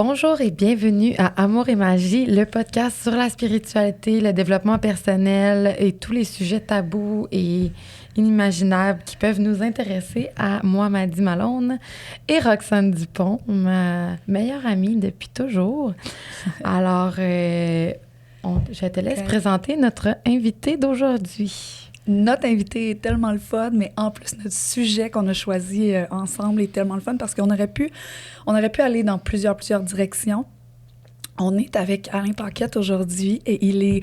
Bonjour et bienvenue à Amour et Magie, le podcast sur la spiritualité, le développement personnel et tous les sujets tabous et inimaginables qui peuvent nous intéresser à moi, Maddy Malone, et Roxane Dupont, ma meilleure amie depuis toujours. Alors, je te laisse présenter notre invité d'aujourd'hui. Notre invité est tellement le fun, mais en plus, notre sujet qu'on a choisi ensemble est tellement le fun parce qu'on aurait pu aller dans plusieurs directions. On est avec Alain Paquette aujourd'hui et il est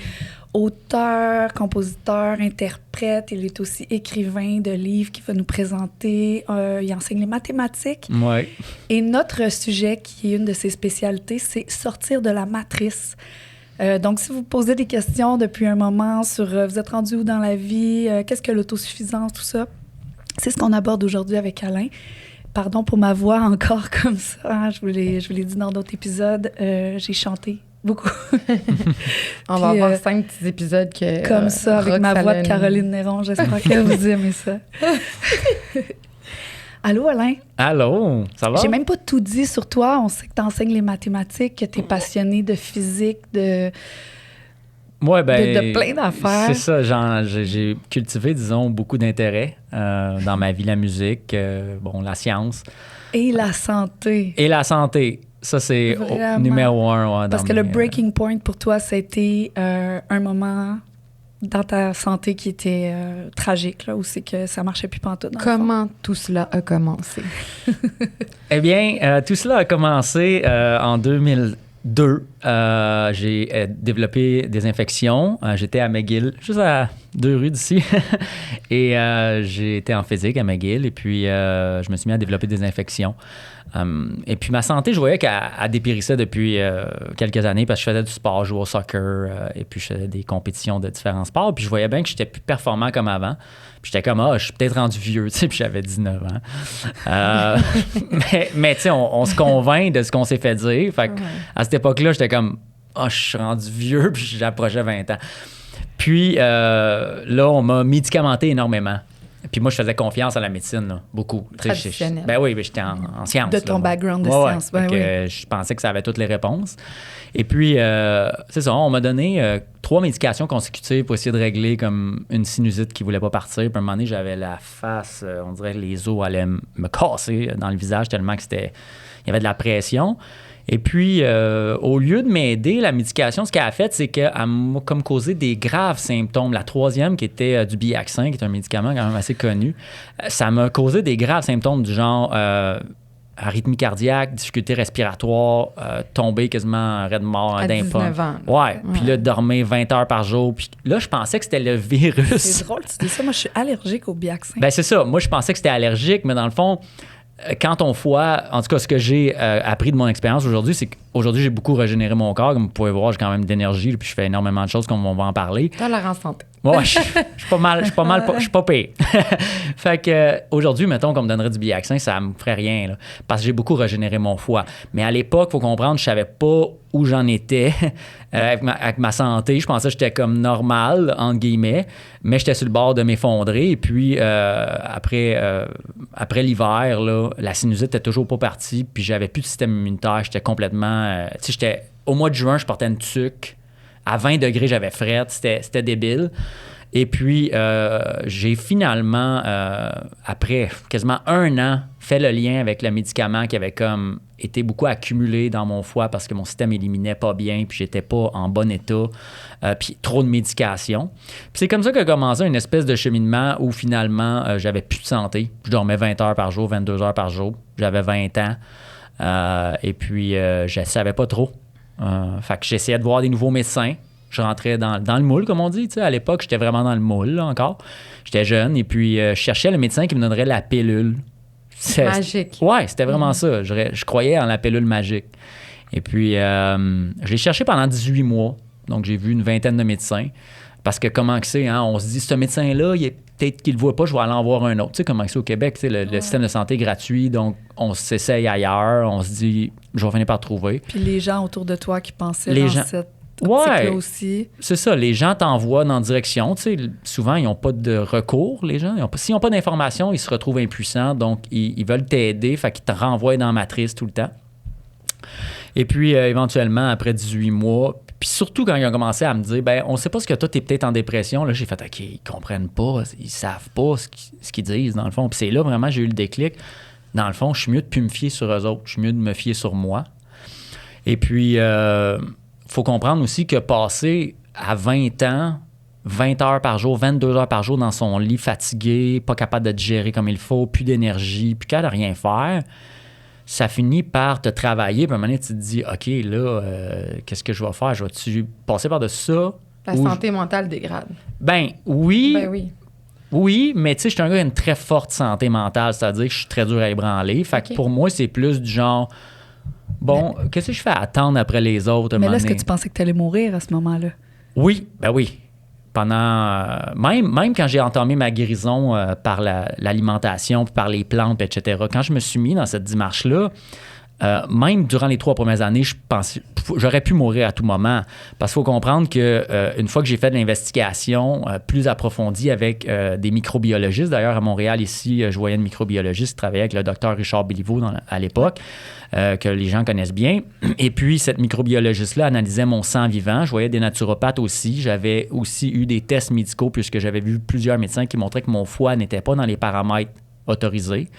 auteur, compositeur, interprète. Il est aussi écrivain de livres qu'il va nous présenter. Il enseigne les mathématiques. Ouais. Et notre sujet, qui est une de ses spécialités, c'est sortir de la matrice. Donc, si vous posez des questions depuis un moment sur vous êtes rendu où dans la vie, qu'est-ce que l'autosuffisance, tout ça, c'est ce qu'on aborde aujourd'hui avec Alain. Pardon pour ma voix encore comme ça, hein, je vous l'ai dit dans d'autres épisodes, j'ai chanté beaucoup. On va avoir 5 petits épisodes que comme ça, avec ma voix de Caroline Néron, j'espère que vous aimez ça. Allô, Alain? Allô, ça va? J'ai même pas tout dit sur toi. On sait que tu enseignes les mathématiques, que tu es passionné de physique, de plein d'affaires. C'est ça, j'ai cultivé, disons, beaucoup d'intérêt dans ma vie, la musique, la science. Et la santé. Et la santé. Ça, c'est numéro 1. Ouais, parce que le breaking point pour toi, ça a été un moment dans ta santé qui était tragique, là, où c'est que ça marchait plus pantoute. Comment tout cela a commencé? Eh bien, tout cela a commencé en 2002. J'ai développé des infections. J'étais à McGill, juste à 2 rues d'ici. Et j'ai été en physique à McGill. Et puis, je me suis mis à développer des infections. Et puis, ma santé, je voyais qu'elle dépérissait depuis quelques années parce que je faisais du sport, je jouais au soccer, et puis je faisais des compétitions de différents sports. Puis, je voyais bien que j'étais plus performant comme avant. Puis, j'étais comme, je suis peut-être rendu vieux, tu sais, puis j'avais 19 ans. mais tu sais, on se convainc de ce qu'on s'est fait dire. Fait à cette époque-là, j'étais comme, je suis rendu vieux, puis j'approchais 20 ans. Puis, là, on m'a médicamenté énormément. Puis moi, je faisais confiance à la médecine, là, beaucoup. Traditionnelle. Oui, j'étais en sciences. De ton background de sciences. Oui. Je pensais que ça avait toutes les réponses. Et puis, c'est ça, on m'a donné 3 médications consécutives pour essayer de régler comme une sinusite qui ne voulait pas partir. Puis à un moment donné, j'avais la face, on dirait que les os allaient me casser dans le visage tellement que il y avait de la pression. Et puis, au lieu de m'aider, la médication, ce qu'elle a fait, c'est qu'elle m'a comme causé des graves symptômes. La 3e, qui était du Biaxin, qui est un médicament quand même assez connu, ça m'a causé des graves symptômes du genre arythmie cardiaque, difficulté respiratoire, tomber quasiment raide mort à 19 ans. Ouais. Puis là, dormir 20 heures par jour. Puis là, je pensais que c'était le virus. C'est drôle, tu dis ça. Moi, je suis allergique au Biaxin. Ben c'est ça. Moi, je pensais que c'était allergique, mais dans le fond, quand ton foie, en tout cas, ce que j'ai appris de mon expérience aujourd'hui, c'est qu'aujourd'hui, j'ai beaucoup régénéré mon corps. Comme vous pouvez voir, j'ai quand même d'énergie, puis je fais énormément de choses, comme on va en parler. T'as l'air en santé. Ouais, je suis pas pire. Fait que aujourd'hui, mettons qu'on me donnerait du Biaxin, ça me ferait rien, là, parce que j'ai beaucoup régénéré mon foie. Mais à l'époque, il faut comprendre, je savais pas où j'en étais avec ma santé. Je pensais que j'étais comme normal, entre guillemets, mais j'étais sur le bord de m'effondrer. Et puis, après l'hiver, là, la sinusite était toujours pas partie, puis j'avais plus de système immunitaire. J'étais complètement... au mois de juin, je portais une tuque. À 20 degrés, j'avais frette. C'était débile. Et puis, j'ai finalement, après quasiment 1 an, fait le lien avec le médicament qui avait comme été beaucoup accumulé dans mon foie parce que mon système éliminait pas bien, puis j'étais pas en bon état, puis trop de médication. Puis c'est comme ça qu'a commencé une espèce de cheminement où finalement, j'avais plus de santé. Je dormais 20 heures par jour, 22 heures par jour. J'avais 20 ans. Et puis, je savais pas trop. Fait que j'essayais de voir des nouveaux médecins. Je rentrais dans le moule, comme on dit. À l'époque, j'étais vraiment dans le moule, là, encore. J'étais jeune et puis je cherchais le médecin qui me donnerait la pilule. Magique. Ouais, c'était vraiment ça. Je croyais en la pilule magique. Et puis, je l'ai cherché pendant 18 mois. Donc, j'ai vu une 20aine de médecins. Parce que comment que c'est, hein? On se dit, ce médecin-là, peut-être qu'il ne le voit pas, je vais aller en voir un autre. Tu sais comment c'est au Québec, le système de santé est gratuit, donc on s'essaye ailleurs, on se dit, je vais finir par trouver. Puis les gens autour de toi qui pensaient cette optique-là aussi. C'est ça, les gens t'envoient dans la direction. Tu sais, souvent, ils n'ont pas de recours, les gens. S'ils n'ont pas d'informations, ils se retrouvent impuissants, donc ils veulent t'aider, fait qu'ils te renvoient dans la matrice tout le temps. Et puis, éventuellement, après 18 mois, puis surtout quand ils ont commencé à me dire, ben on sait pas ce que toi, t'es peut-être en dépression, là, j'ai fait, OK, ils comprennent pas, ils savent pas ce qu'ils disent, dans le fond. Puis c'est là, vraiment, j'ai eu le déclic. Dans le fond, je suis mieux de plus me fier sur eux autres. Je suis mieux de me fier sur moi. Et puis, faut comprendre aussi que passer à 20 ans, 20 heures par jour, 22 heures par jour dans son lit, fatigué, pas capable de digérer comme il faut, plus d'énergie, plus capable de rien faire, ça finit par te travailler. Puis à un moment donné, tu te dis, OK, là, qu'est-ce que je vais faire? Je vais-tu passer par-dessus ça? La santé mentale dégrade. Ben oui. Ben oui. Oui, mais tu sais, je suis un gars qui a une très forte santé mentale, c'est-à-dire que je suis très dur à ébranler. Fait que pour moi, c'est plus du genre, bon, qu'est-ce que je fais à attendre après les autres? Mais là, est-ce que tu pensais que tu allais mourir à ce moment-là? Oui, ben oui. Pendant même quand j'ai entamé ma guérison par l'alimentation, puis par les plantes, etc., quand je me suis mis dans cette démarche-là, même durant les 3 premières années, je pensais j'aurais pu mourir à tout moment. Parce qu'il faut comprendre qu'une fois que j'ai fait de l'investigation plus approfondie avec des microbiologistes, d'ailleurs à Montréal ici, je voyais une microbiologiste qui travaillait avec le docteur Richard Béliveau à l'époque, que les gens connaissent bien. Et puis cette microbiologiste-là analysait mon sang vivant. Je voyais des naturopathes aussi. J'avais aussi eu des tests médicaux puisque j'avais vu plusieurs médecins qui montraient que mon foie n'était pas dans les paramètres autorisés.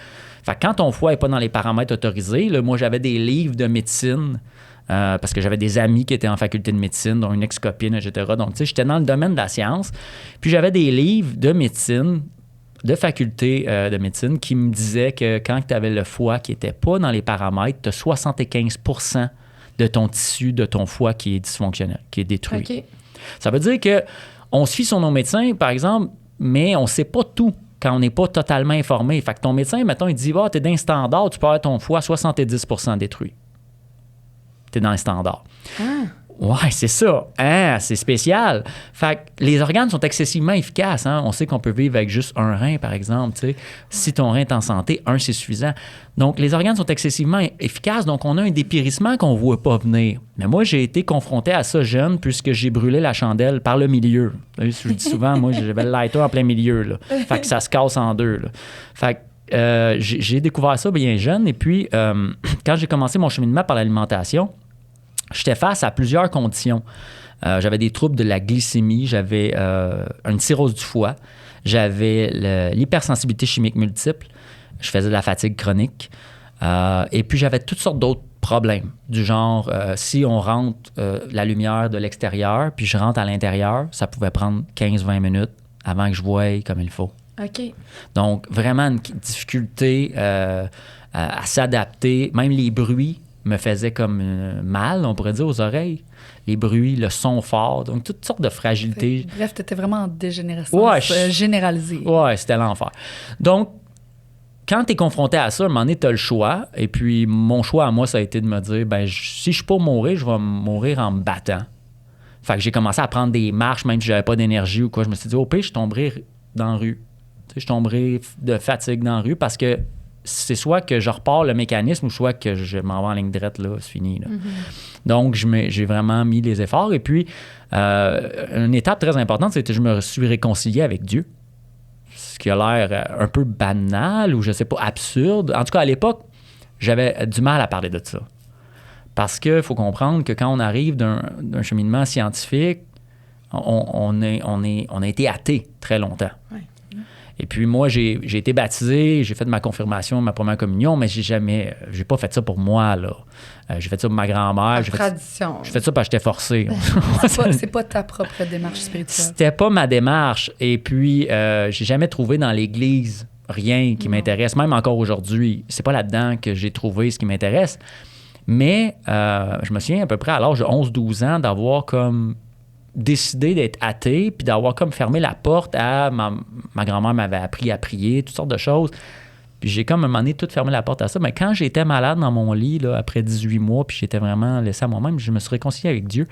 Fait que quand ton foie n'est pas dans les paramètres autorisés, là, moi, j'avais des livres de médecine parce que j'avais des amis qui étaient en faculté de médecine, dont une ex-copine, etc. Donc, tu sais, j'étais dans le domaine de la science. Puis j'avais des livres de médecine, de faculté de médecine, qui me disaient que quand tu avais le foie qui n'était pas dans les paramètres, tu as 75 % de ton tissu, de ton foie qui est dysfonctionnel, qui est détruit. Okay. Ça veut dire qu'on se fie sur nos médecins, par exemple, mais on ne sait pas tout quand on n'est pas totalement informé. Fait que ton médecin, mettons, il dit, tu es dans un standard, tu peux avoir ton foie 70 % détruit. Tu es dans un standard. Ah. Ouais, c'est ça. Hein, c'est spécial. Fait que les organes sont excessivement efficaces. Hein? On sait qu'on peut vivre avec juste un rein, par exemple. T'sais. Si ton rein est en santé, un, c'est suffisant. Donc, les organes sont excessivement efficaces. Donc, on a un dépérissement qu'on ne voit pas venir. Mais moi, j'ai été confronté à ça jeune puisque j'ai brûlé la chandelle par le milieu. Je dis souvent, moi, j'avais le lighter en plein milieu. Là. Fait que ça se casse en deux. Là. Fait que j'ai découvert ça bien jeune. Et puis, quand j'ai commencé mon cheminement par l'alimentation, j'étais face à plusieurs conditions. J'avais des troubles de la glycémie, j'avais une cirrhose du foie, j'avais l'hypersensibilité chimique multiple, je faisais de la fatigue chronique, et puis j'avais toutes sortes d'autres problèmes, du genre, si on rentre la lumière de l'extérieur, puis je rentre à l'intérieur, ça pouvait prendre 15-20 minutes avant que je voie comme il faut. OK. Donc, vraiment une difficulté à s'adapter, même les bruits me faisait comme mal, on pourrait dire, aux oreilles. Les bruits, le son fort, donc toutes sortes de fragilités. Bref, tu étais vraiment en dégénérescence généralisée. Ouais, c'était l'enfer. Donc, quand tu es confronté à ça, à un moment donné, tu as le choix. Et puis, mon choix à moi, ça a été de me dire, si je suis pas mourir, je vais mourir en me battant. Fait que j'ai commencé à prendre des marches, même si j'avais pas d'énergie ou quoi. Je me suis dit, au pire, je tomberai dans la rue. Tu sais, je tomberai de fatigue dans la rue parce que c'est soit que je repars le mécanisme ou soit que je m'en vais en ligne droite, là, c'est fini. Là. Mm-hmm. Donc, j'ai vraiment mis les efforts. Et puis, une étape très importante, c'est que je me suis réconcilié avec Dieu. Ce qui a l'air un peu banal ou, je sais pas, absurde. En tout cas, à l'époque, j'avais du mal à parler de ça. Parce qu'il faut comprendre que quand on arrive d'un cheminement scientifique, on a été athée très longtemps. Ouais. Et puis moi, j'ai été baptisé, j'ai fait ma confirmation, ma première communion, mais j'ai pas fait ça pour moi, là. J'ai fait ça pour ma grand-mère. Tradition. J'ai fait ça parce que j'étais forcé. C'est pas ta propre démarche spirituelle. C'était pas ma démarche. Et puis, j'ai jamais trouvé dans l'Église rien qui m'intéresse. Même encore aujourd'hui, c'est pas là-dedans que j'ai trouvé ce qui m'intéresse. Mais je me souviens à peu près à l'âge de 11-12 ans d'avoir comme décidé d'être athée puis d'avoir comme fermé la porte à... Ma grand-mère m'avait appris à prier, toutes sortes de choses. Puis j'ai comme à un moment donné tout fermé la porte à ça. Mais quand j'étais malade dans mon lit, là, après 18 mois, puis j'étais vraiment laissé à moi-même, je me suis réconcilié avec Dieu.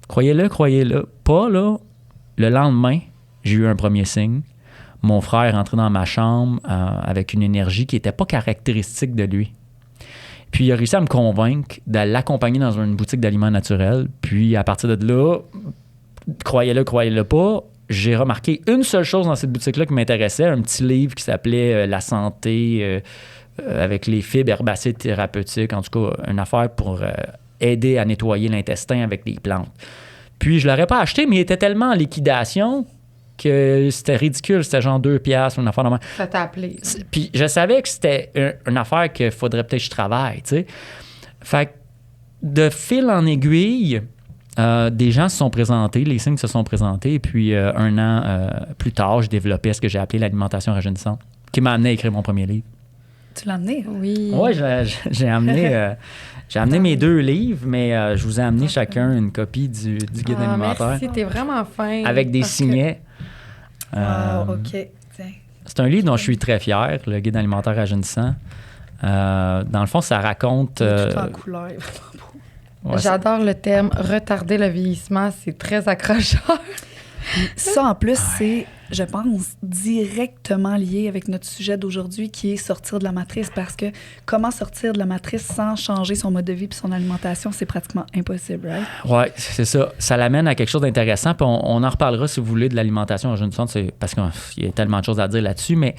Croyez-le. Pas, là, le lendemain, j'ai eu un premier signe. Mon frère est rentré dans ma chambre avec une énergie qui n'était pas caractéristique de lui. Puis il a réussi à me convaincre de l'accompagner dans une boutique d'aliments naturels. Puis à partir de là, croyez-le pas, j'ai remarqué une seule chose dans cette boutique-là qui m'intéressait, un petit livre qui s'appelait La santé avec les fibres herbacées thérapeutiques, en tout cas une affaire pour aider à nettoyer l'intestin avec des plantes. Puis, je ne l'aurais pas acheté, mais il était tellement en liquidation que c'était ridicule. C'était genre 2 piastres, une affaire de même. Ça t'a appelé. Puis, je savais que c'était une affaire qu'il faudrait peut-être que je travaille, tu sais. Fait que, de fil en aiguille, des gens se sont présentés, les signes se sont présentés, et puis 1 an plus tard, je développais ce que j'ai appelé l'alimentation rajeunissante, qui m'a amené à écrire mon premier livre. Tu l'as amené? Oui. Oui, j'ai amené, mes 2 livres, mais je vous ai amené chacun une copie du guide alimentaire. Merci, t'es vraiment fin. Avec des signets. OK. Tiens. C'est un livre dont je suis très fier, le guide alimentaire rajeunissant. Dans le fond, ça raconte... Tout en couleur. Ouais, J'adore le terme « retarder le vieillissement », c'est très accrocheur. Ça, en plus, c'est, je pense, directement lié avec notre sujet d'aujourd'hui qui est sortir de la matrice, parce que comment sortir de la matrice sans changer son mode de vie et son alimentation, c'est pratiquement impossible, right? Oui, c'est ça. Ça l'amène à quelque chose d'intéressant. Puis on en reparlera, si vous voulez, de l'alimentation rajeunissante, parce qu'il y a tellement de choses à dire là-dessus, mais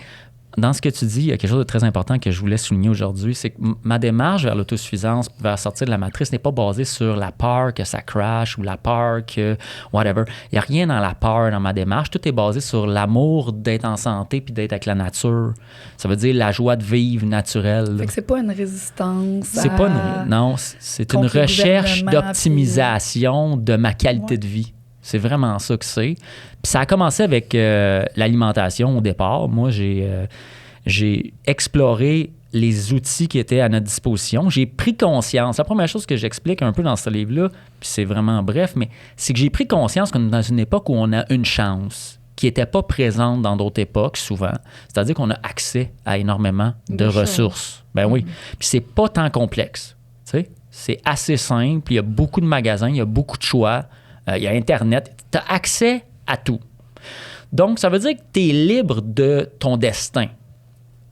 dans ce que tu dis, il y a quelque chose de très important que je voulais souligner aujourd'hui, c'est que ma démarche vers l'autosuffisance, vers sortir de la matrice, n'est pas basée sur la peur que ça crash ou la peur que whatever. Il n'y a rien dans la peur dans ma démarche. Tout est basé sur l'amour d'être en santé puis d'être avec la nature. Ça veut dire la joie de vivre naturelle. Fait que c'est pas une résistance. C'est pas une... Non, c'est une contre le recherche gouvernement, d'optimisation de ma qualité de vie. C'est vraiment ça que c'est. Puis ça a commencé avec l'alimentation au départ. Moi, j'ai exploré les outils qui étaient à notre disposition. J'ai pris conscience. La première chose que j'explique un peu dans ce livre-là, puis c'est vraiment bref, mais c'est que j'ai pris conscience qu'on est dans une époque où on a une chance qui n'était pas présente dans d'autres époques, souvent. C'est-à-dire qu'on a accès à énormément de ressources. Ben oui. Puis c'est pas tant complexe. Tu sais? C'est assez simple. Il y a beaucoup de magasins, il y a beaucoup de choix. Il y a Internet. Tu as accès à tout. Donc, ça veut dire que tu es libre de ton destin.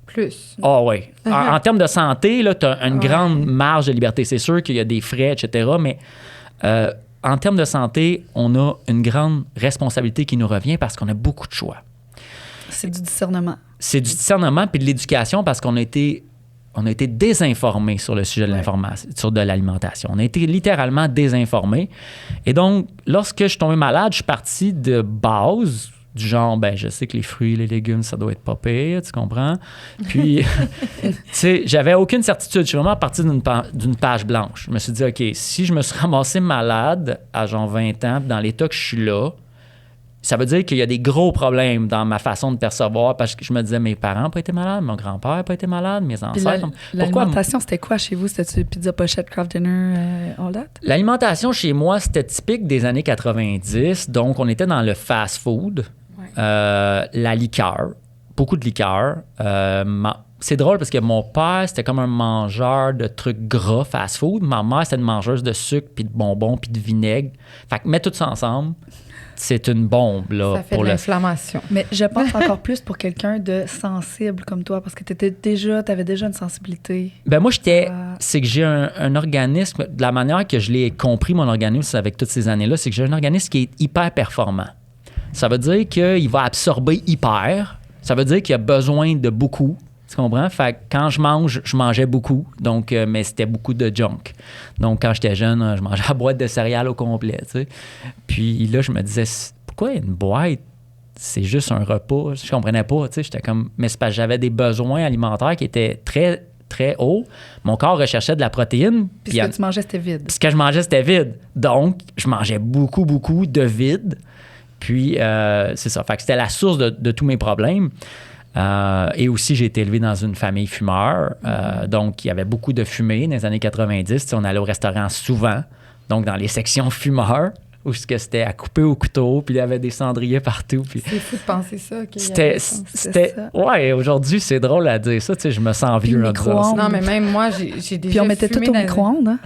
Plus. Ah oui. En termes de santé, tu as une grande marge de liberté. C'est sûr qu'il y a des frais, etc., mais en termes de santé, on a une grande responsabilité qui nous revient parce qu'on a beaucoup de choix. C'est du discernement. C'est du discernement puis de l'éducation parce qu'on a été désinformés sur le sujet de l'information, sur de l'alimentation. On a été littéralement désinformés. Et donc, lorsque je suis tombé malade, je suis parti de base, du genre, je sais que les fruits et les légumes, ça doit être pas pire, tu comprends? Puis, tu sais, j'avais aucune certitude. Je suis vraiment parti d'une page blanche. Je me suis dit, OK, si je me suis ramassé malade à genre 20 ans, dans l'état que je suis là, ça veut dire qu'il y a des gros problèmes dans ma façon de percevoir parce que je me disais, mes parents n'ont pas été malades, mon grand-père n'a pas été malade, mes ancêtres. L'alimentation, c'était quoi chez vous? C'était-tu pizza pochette, craft dinner, all that? L'alimentation chez moi, c'était typique des années 90. Donc, on était dans le fast-food, la liqueur, beaucoup de liqueur. C'est drôle parce que mon père, c'était comme un mangeur de trucs gras, fast-food. Ma mère, c'était une mangeuse de sucre, puis de bonbons, puis de vinaigre. Fait que mets tout ça ensemble. C'est une bombe, là. Ça fait pour de l'inflammation. Mais je pense encore plus pour quelqu'un de sensible comme toi, parce que t'avais déjà une sensibilité. Moi, c'est que j'ai un organisme, de la manière que je l'ai compris, mon organisme, avec toutes ces années-là, c'est que j'ai un organisme qui est hyper performant. Ça veut dire qu'il va absorber hyper. Ça veut dire qu'il a besoin de beaucoup. Tu comprends? Fait que quand je mangeais beaucoup. Donc, mais c'était beaucoup de junk. Donc, quand j'étais jeune, je mangeais la boîte de céréales au complet, tu sais. Puis là, je me disais, pourquoi une boîte, c'est juste un repas? Je comprenais pas, tu sais. J'étais comme... Mais c'est parce que j'avais des besoins alimentaires qui étaient très, très hauts. Mon corps recherchait de la protéine. Puis ce que tu mangeais, c'était vide. Ce que je mangeais, c'était vide. Donc, je mangeais beaucoup, beaucoup de vide. Puis, c'est ça. Fait que c'était la source de tous mes problèmes. Et aussi, j'ai été élevé dans une famille fumeur. Donc, il y avait beaucoup de fumée dans les années 90. On allait au restaurant souvent, donc dans les sections fumeurs, où c'était à couper au couteau, puis il y avait des cendriers partout. Puis c'est fou de penser ça. C'était ouais, aujourd'hui, c'est drôle à dire ça. Tu sais, je me sens vieux en disant ça. Non, mais même moi, j'ai déjà Puis on mettait tout au micro-ondes, hein?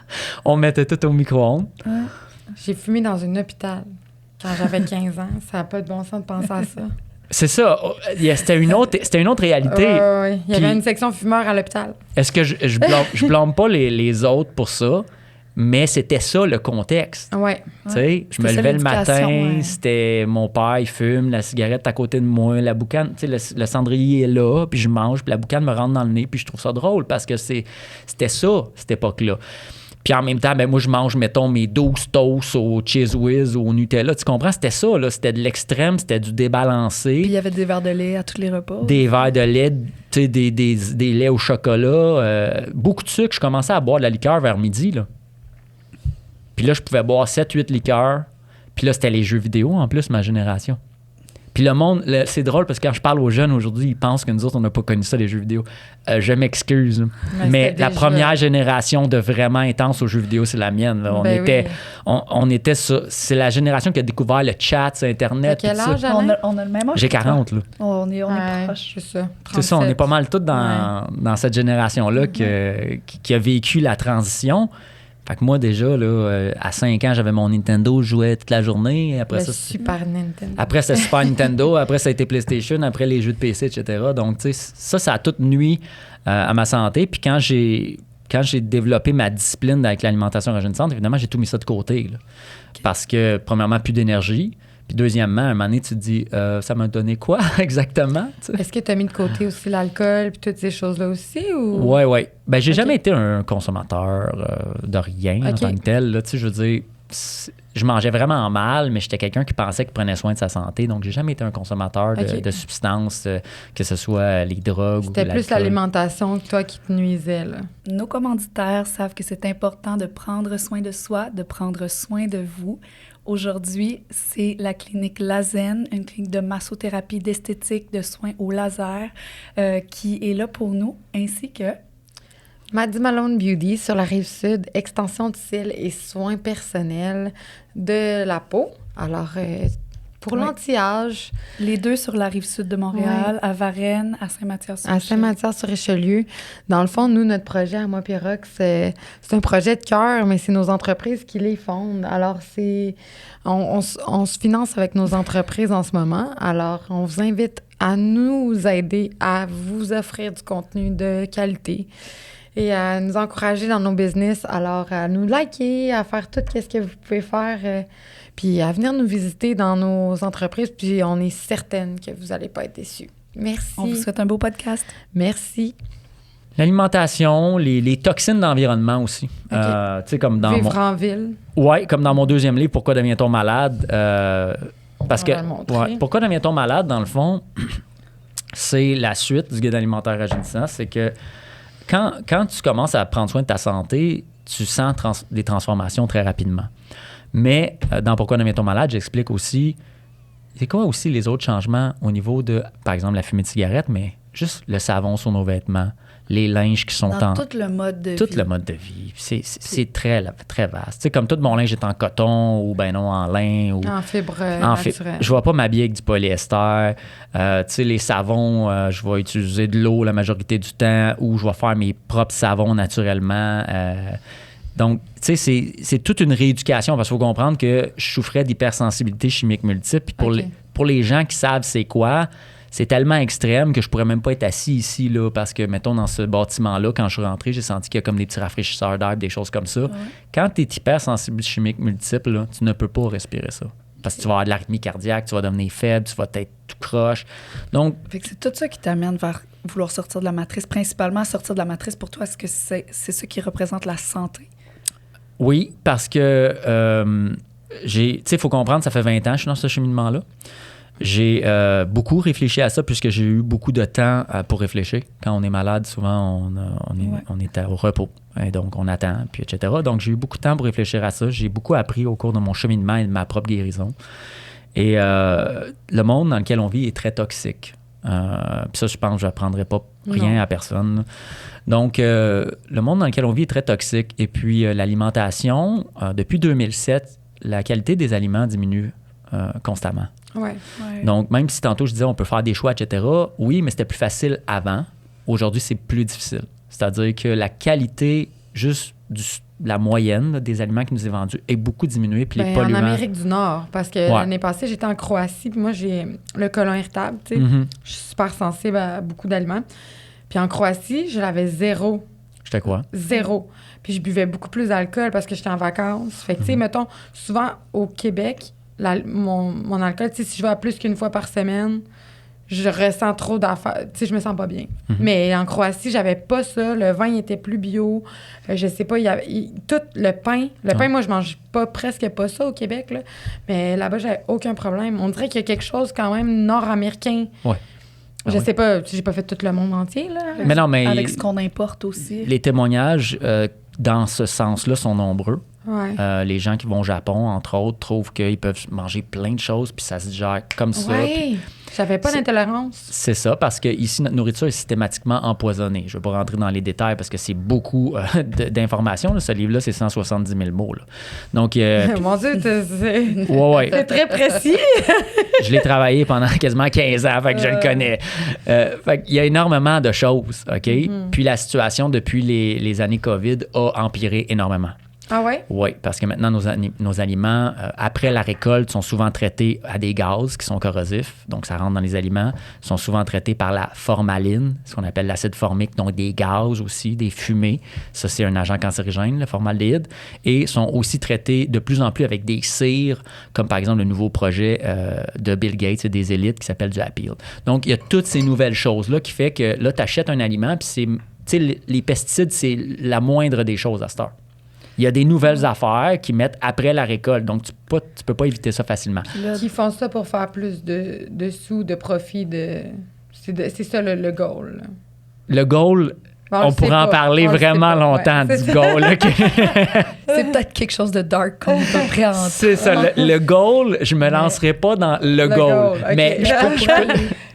On mettait tout au micro-ondes. J'ai fumé dans un hôpital quand j'avais 15 ans. Ça n'a pas de bon sens de penser à ça. C'est ça. C'était une autre réalité. Oui. Il y avait une section fumeur à l'hôpital. Est-ce que je blâme pas les autres pour ça, mais c'était ça le contexte. Oui. Tu sais, je me levais le matin, c'était mon père, il fume, la cigarette à côté de moi, la boucane, tu sais, le cendrier est là, puis je mange, puis la boucane me rentre dans le nez, puis je trouve ça drôle parce que c'était ça, cette époque-là. Puis en même temps, ben moi, je mange, mettons, mes 12 toasts au Cheese Whiz, au Nutella. Tu comprends? C'était ça, là. C'était de l'extrême, c'était du débalancé. Puis il y avait des verres de lait à tous les repas. Des verres de lait, tu sais, des laits au chocolat. Beaucoup de sucre. Je commençais à boire de la liqueur vers midi, là. Puis là, je pouvais boire 7-8 liqueurs. Puis là, c'était les jeux vidéo, en plus, ma génération. Puis le monde, c'est drôle parce que quand je parle aux jeunes aujourd'hui, ils pensent que nous autres, on n'a pas connu ça, les jeux vidéo. Je m'excuse. Mais la première génération de vraiment intense aux jeux vidéo, c'est la mienne. Là. On était ça. C'est la génération qui a découvert le chat sur Internet. Quel âge, on a le même âge. J'ai 40, là. On est proches. C'est ça. 37. C'est ça, on est pas mal tous dans cette génération-là qui a vécu la transition. Fait que moi, déjà, là, à 5 ans, j'avais mon Nintendo, je jouais toute la journée. Après Super Nintendo. Après, c'était Super Nintendo. Après, ça a été PlayStation. Après, les jeux de PC, etc. Donc, tu sais, ça a tout nuit à ma santé. Puis quand j'ai développé ma discipline avec l'alimentation rajeunissante, évidemment, j'ai tout mis ça de côté. Là. Okay. Parce que, premièrement, plus d'énergie. Puis deuxièmement, à un moment donné, tu te dis, ça m'a donné quoi exactement? T'sais? Est-ce que tu as mis de côté aussi l'alcool puis toutes ces choses-là aussi? Ou... Oui. Ben, j'ai jamais été un consommateur de rien en tant que tel. Là, je veux dire, je mangeais vraiment mal, mais j'étais quelqu'un qui pensait qu'il prenait soin de sa santé. Donc, j'ai jamais été un consommateur de substances, que ce soit les drogues ou l'alcool. C'était plus l'alimentation que toi qui te nuisait, là. Nos commanditaires savent que c'est important de prendre soin de soi, de prendre soin de vous. Aujourd'hui, c'est la clinique Lazen, une clinique de massothérapie, d'esthétique, de soins au laser, qui est là pour nous, ainsi que... Maddie Malone Beauty sur la Rive-Sud, extension de cils et soins personnels de la peau. Alors, pour l'anti-âge... Les deux sur la Rive-Sud de Montréal, à Varennes, à Saint-Mathias-sur-Richelieu. À Saint-Mathias-sur-Richelieu. Dans le fond, nous, notre projet à moi Rox, c'est un projet de cœur, mais c'est nos entreprises qui les fondent. Alors, on se finance avec nos entreprises en ce moment. Alors, on vous invite à nous aider à vous offrir du contenu de qualité et à nous encourager dans nos business. Alors, à nous liker, à faire tout ce que vous pouvez faire, puis à venir nous visiter dans nos entreprises. Puis on est certaine que vous n'allez pas être déçus. Merci. On vous souhaite un beau podcast. Merci. L'alimentation, les toxines d'environnement aussi. Okay. Tu sais, comme dans Vivre en ville. Oui, comme dans mon deuxième livre, Pourquoi devient-on malade? Parce que Pourquoi devient-on malade, dans le fond, c'est la suite du guide alimentaire rajeunissant. C'est que quand tu commences à prendre soin de ta santé, tu sens des transformations très rapidement. Mais dans Pourquoi devient-on malade, j'explique aussi, c'est quoi aussi les autres changements au niveau de, par exemple, la fumée de cigarette, mais juste le savon sur nos vêtements, les linges qui sont tout le mode de vie. Tout le mode de vie. C'est très, très vaste. Tu sais, comme tout mon linge est en coton ou ben non, en lin. Ou en fibre naturelle. Je ne vais pas m'habiller avec du polyester. Tu sais, les savons, je vais utiliser de l'eau la majorité du temps ou je vais faire mes propres savons naturellement. Donc, tu sais, c'est toute une rééducation parce qu'il faut comprendre que je souffrais d'hypersensibilité chimique multiple. Puis pour les gens qui savent c'est quoi, c'est tellement extrême que je pourrais même pas être assis ici, là, parce que, mettons, dans ce bâtiment-là, quand je suis rentré, j'ai senti qu'il y a comme des petits rafraîchisseurs d'air, des choses comme ça. Ouais. Quand tu es hypersensible chimique multiple, là, tu ne peux pas respirer ça. Parce que tu vas avoir de l'arythmie cardiaque, tu vas devenir faible, tu vas être tout croche. Donc, fait que c'est tout ça qui t'amène vers vouloir sortir de la matrice, principalement sortir de la matrice. Pour toi, est-ce que c'est ça qui représente la santé? Oui, parce que, tu sais, il faut comprendre, ça fait 20 ans que je suis dans ce cheminement-là. J'ai beaucoup réfléchi à ça puisque j'ai eu beaucoup de temps pour réfléchir. Quand on est malade, souvent, on est au repos. Et donc, on attend, puis etc. Donc, j'ai eu beaucoup de temps pour réfléchir à ça. J'ai beaucoup appris au cours de mon cheminement et de ma propre guérison. Et le monde dans lequel on vit est très toxique. Puis ça, je pense que je n'apprendrai pas rien à personne. Donc, le monde dans lequel on vit est très toxique. Et puis, l'alimentation, depuis 2007, la qualité des aliments diminue constamment. Ouais. Donc, même si tantôt je disais on peut faire des choix, etc., oui, mais c'était plus facile avant. Aujourd'hui, c'est plus difficile. C'est-à-dire que la qualité, juste la moyenne là, des aliments qui nous est vendus est beaucoup diminuée. Puis les polluants... En Amérique du Nord, parce que l'année passée, j'étais en Croatie, puis moi, j'ai le côlon irritable, tu sais. Mm-hmm. Je suis super sensible à beaucoup d'aliments. Puis en Croatie, je l'avais zéro. J'étais quoi? Zéro. Puis je buvais beaucoup plus d'alcool parce que j'étais en vacances. Fait que, tu sais, mettons, souvent, au Québec... mon alcool, si je vais à plus qu'une fois par semaine, je ressens trop d'affaires. Tu sais, je me sens pas bien. Mais en Croatie, j'avais pas ça. Le vin était plus bio. Je sais pas, tout le pain. Le pain, moi, je mange presque pas ça au Québec, là. Mais là-bas, j'avais aucun problème. On dirait qu'il y a quelque chose quand même nord-américain. Ouais. Je sais pas, j'ai pas fait tout le monde entier, là. Mais non, mais avec ce qu'on importe aussi. Les témoignages dans ce sens-là sont nombreux. Ouais. Les gens qui vont au Japon, entre autres, trouvent qu'ils peuvent manger plein de choses puis ça se digère comme ça. Ouais. J'avais pas d'intolérance. C'est ça, parce que ici notre nourriture est systématiquement empoisonnée. Je ne vais pas rentrer dans les détails parce que c'est beaucoup d'informations. Ce livre-là, c'est 170 000 mots. Là. Donc, Mon Dieu, c'est très précis. Je l'ai travaillé pendant quasiment 15 ans, fait que je le connais. Fait qu'il y a énormément de choses, OK? Puis la situation depuis les années COVID a empiré énormément. Ah ouais? Oui, parce que maintenant, nos aliments, après la récolte, sont souvent traités à des gaz qui sont corrosifs. Donc, ça rentre dans les aliments. Ils sont souvent traités par la formaline, ce qu'on appelle l'acide formique, donc des gaz aussi, des fumées. Ça, c'est un agent cancérigène, le formaldéhyde. Et sont aussi traités de plus en plus avec des cires, comme par exemple le nouveau projet de Bill Gates et des élites qui s'appelle du Appeal. Donc, il y a toutes ces nouvelles choses-là qui fait que là, tu achètes un aliment, puis c'est, tu sais, les pesticides, c'est la moindre des choses à cette heure. Il y a des nouvelles affaires qui mettent après la récolte. Donc, tu peux pas éviter ça facilement. Qui font ça pour faire plus de sous, de profit. C'est ça le goal. Là. Le goal, bon, on pourrait en parler vraiment longtemps du goal. C'est peut-être quelque chose de dark qu'on peut préhender. C'est ça. Le goal, je me lancerai pas dans le goal. Okay. Mais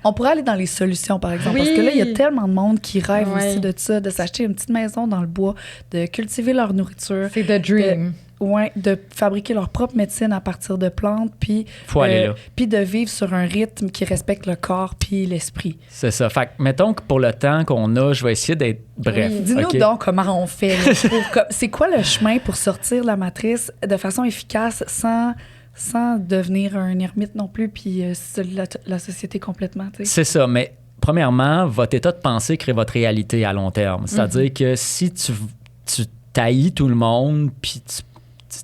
on pourrait aller dans les solutions, par exemple. Oui. Parce que là, il y a tellement de monde qui rêve aussi de ça, de s'acheter une petite maison dans le bois, de cultiver leur nourriture. C'est the dream. De fabriquer leur propre médecine à partir de plantes, puis de vivre sur un rythme qui respecte le corps puis l'esprit. C'est ça. Fait que, mettons que pour le temps qu'on a, je vais essayer d'être bref. Oui. Dis-nous donc comment on fait. C'est quoi le chemin pour sortir de la matrice de façon efficace sans devenir un ermite non plus, puis la société complètement, tu sais. C'est ça, mais premièrement, votre état de pensée crée votre réalité à long terme. C'est-à-dire que si tu taillis tout le monde, puis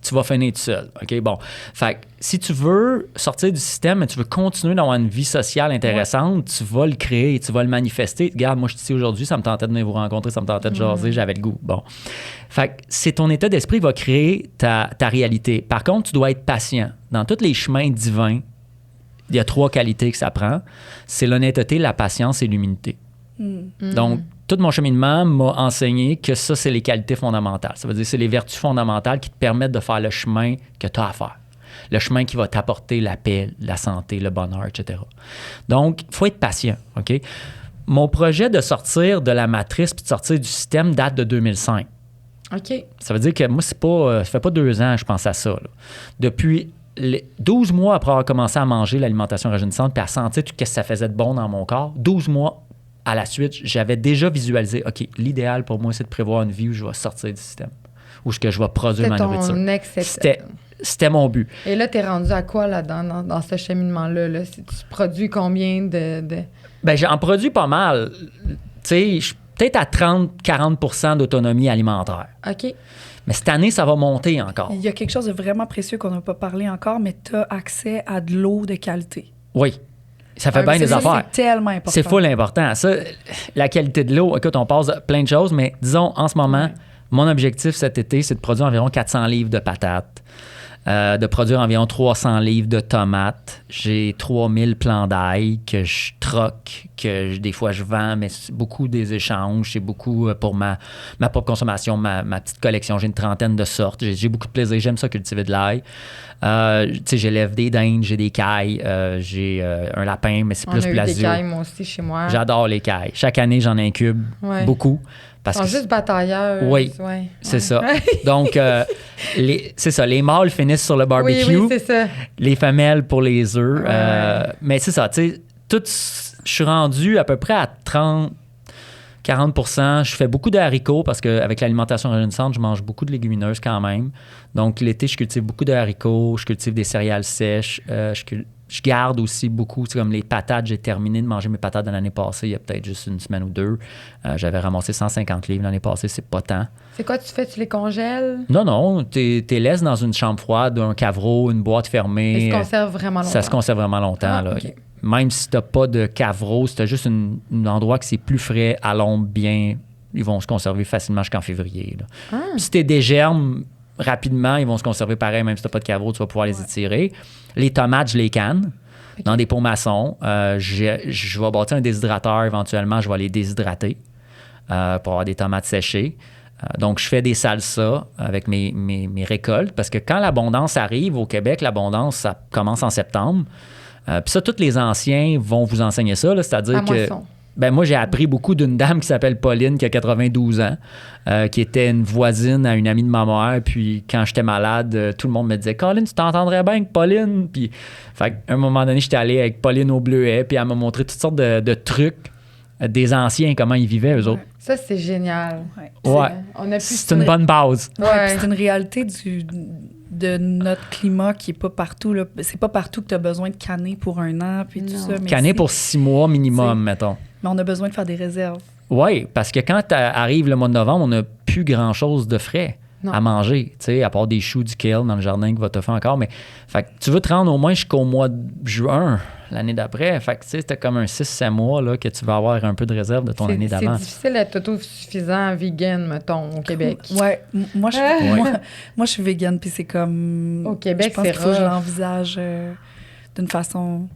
tu vas finir tout seul. OK? Bon. Fait que si tu veux sortir du système, mais tu veux continuer d'avoir une vie sociale intéressante, tu vas le créer, tu vas le manifester. Regarde, moi, je suis ici aujourd'hui, ça me tentait de venir vous rencontrer, ça me tentait de jaser, j'avais le goût. Bon. Fait que c'est ton état d'esprit qui va créer ta réalité. Par contre, tu dois être patient. Dans tous les chemins divins, il y a 3 qualités que ça prend. C'est l'honnêteté, la patience et l'humilité. Donc, tout mon cheminement m'a enseigné que ça, c'est les qualités fondamentales. Ça veut dire que c'est les vertus fondamentales qui te permettent de faire le chemin que tu as à faire. Le chemin qui va t'apporter la paix, la santé, le bonheur, etc. Donc, il faut être patient, OK? Mon projet de sortir de la matrice puis de sortir du système date de 2005. OK. Ça veut dire que moi, ça fait pas 2 ans que je pense à ça. Là. Depuis 12 mois après avoir commencé à manger l'alimentation rajeunissante puis à sentir tout ce que ça faisait de bon dans mon corps, 12 mois à la suite, j'avais déjà visualisé, OK, l'idéal pour moi, c'est de prévoir une vie où je vais sortir du système, où je vais produire ma nourriture. C'était mon but. Et là, tu es rendu à quoi là-dedans, dans ce cheminement-là? Là? Tu produis combien de... Bien, j'en produis pas mal. Tu sais, je suis peut-être à 30-40% d'autonomie alimentaire. OK. Mais cette année, ça va monter encore. Il y a quelque chose de vraiment précieux qu'on n'a pas parlé encore, mais tu as accès à de l'eau de qualité. Oui. Ça fait bien des affaires. C'est tellement important. C'est full important. Ça, la qualité de l'eau, écoute, on passe plein de choses, mais disons, en ce moment, mon objectif cet été, c'est de produire environ 400 livres de patates, de produire environ 300 livres de tomates. J'ai 3000 plants d'ail que je troque, que des fois je vends, mais c'est beaucoup des échanges. C'est beaucoup pour ma propre consommation, ma petite collection. J'ai une 30aine de sortes. J'ai beaucoup de plaisir. J'aime ça cultiver de l'ail. Tu sais, j'élève des dindes, j'ai des cailles, j'ai un lapin, mais c'est plus plasio. On a eu des cailles, moi aussi, chez moi. J'adore les cailles. Chaque année, j'en incube beaucoup. Ils sont juste batailleurs. Oui, c'est ça. Donc, c'est ça. Les mâles finissent sur le barbecue. Oui, c'est ça. Les femelles pour les œufs. Mais c'est ça, tu sais, je suis rendu à peu près à 40%. Je fais beaucoup de haricots parce qu'avec l'alimentation rajeunissante, je mange beaucoup de légumineuses quand même. Donc, l'été, je cultive beaucoup de haricots, je cultive des céréales sèches, je garde aussi beaucoup, comme les patates. J'ai terminé de manger mes patates de l'année passée, il y a peut-être juste une semaine ou 2. J'avais ramassé 150 livres l'année passée, c'est pas tant. C'est quoi tu fais? Tu les congèles? Non, t'es laisses dans une chambre froide, un cavereau, une boîte fermée. Ça se conserve vraiment longtemps. Ça se conserve vraiment longtemps. Là. Okay. même si tu n'as pas de cavreau, si tu as juste un endroit que c'est plus frais, à l'ombre, bien, ils vont se conserver facilement jusqu'en février. Puis si tu des germes, rapidement, ils vont se conserver pareil, même si tu n'as pas de cavreau, tu vas pouvoir les étirer. Les tomates, je les canne dans des pots maçons. Je vais bâtir un déshydrateur éventuellement, je vais les déshydrater pour avoir des tomates séchées. Donc, je fais des salsas avec mes récoltes parce que quand l'abondance arrive au Québec, l'abondance, ça commence en septembre. Puis ça, tous les anciens vont vous enseigner ça, là, c'est-à-dire que... moi, j'ai appris beaucoup d'une dame qui s'appelle Pauline, qui a 92 ans, qui était une voisine à une amie de ma mère. Puis quand j'étais malade, tout le monde me disait « Colin, tu t'entendrais bien avec Pauline? » Puis à un moment donné, j'étais allé avec Pauline au Bleuet, puis elle m'a montré toutes sortes de trucs des anciens, comment ils vivaient, eux autres. Ça, c'est génial. C'est une bonne base. C'est une réalité de notre climat qui n'est pas partout. Là. C'est pas partout que tu as besoin de canner pour un an, puis tout ça. Mais canner pour 6 mois minimum, mettons. Mais on a besoin de faire des réserves. Oui, parce que quand arrive le mois de novembre, on n'a plus grand-chose de frais à manger, tu sais, à part des choux du kale dans le jardin qui va te faire encore. Mais fait que tu veux te rendre au moins jusqu'au mois de juin l'année d'après. Fait que tu sais, c'était comme un 6-7 mois là, que tu vas avoir un peu de réserve de ton année d'avant. C'est difficile d'être autosuffisant vegan, mettons, au Québec. Ouais, moi je suis vegan, puis c'est comme... Au Québec, je pense qu'il faut que je l'envisage d'une façon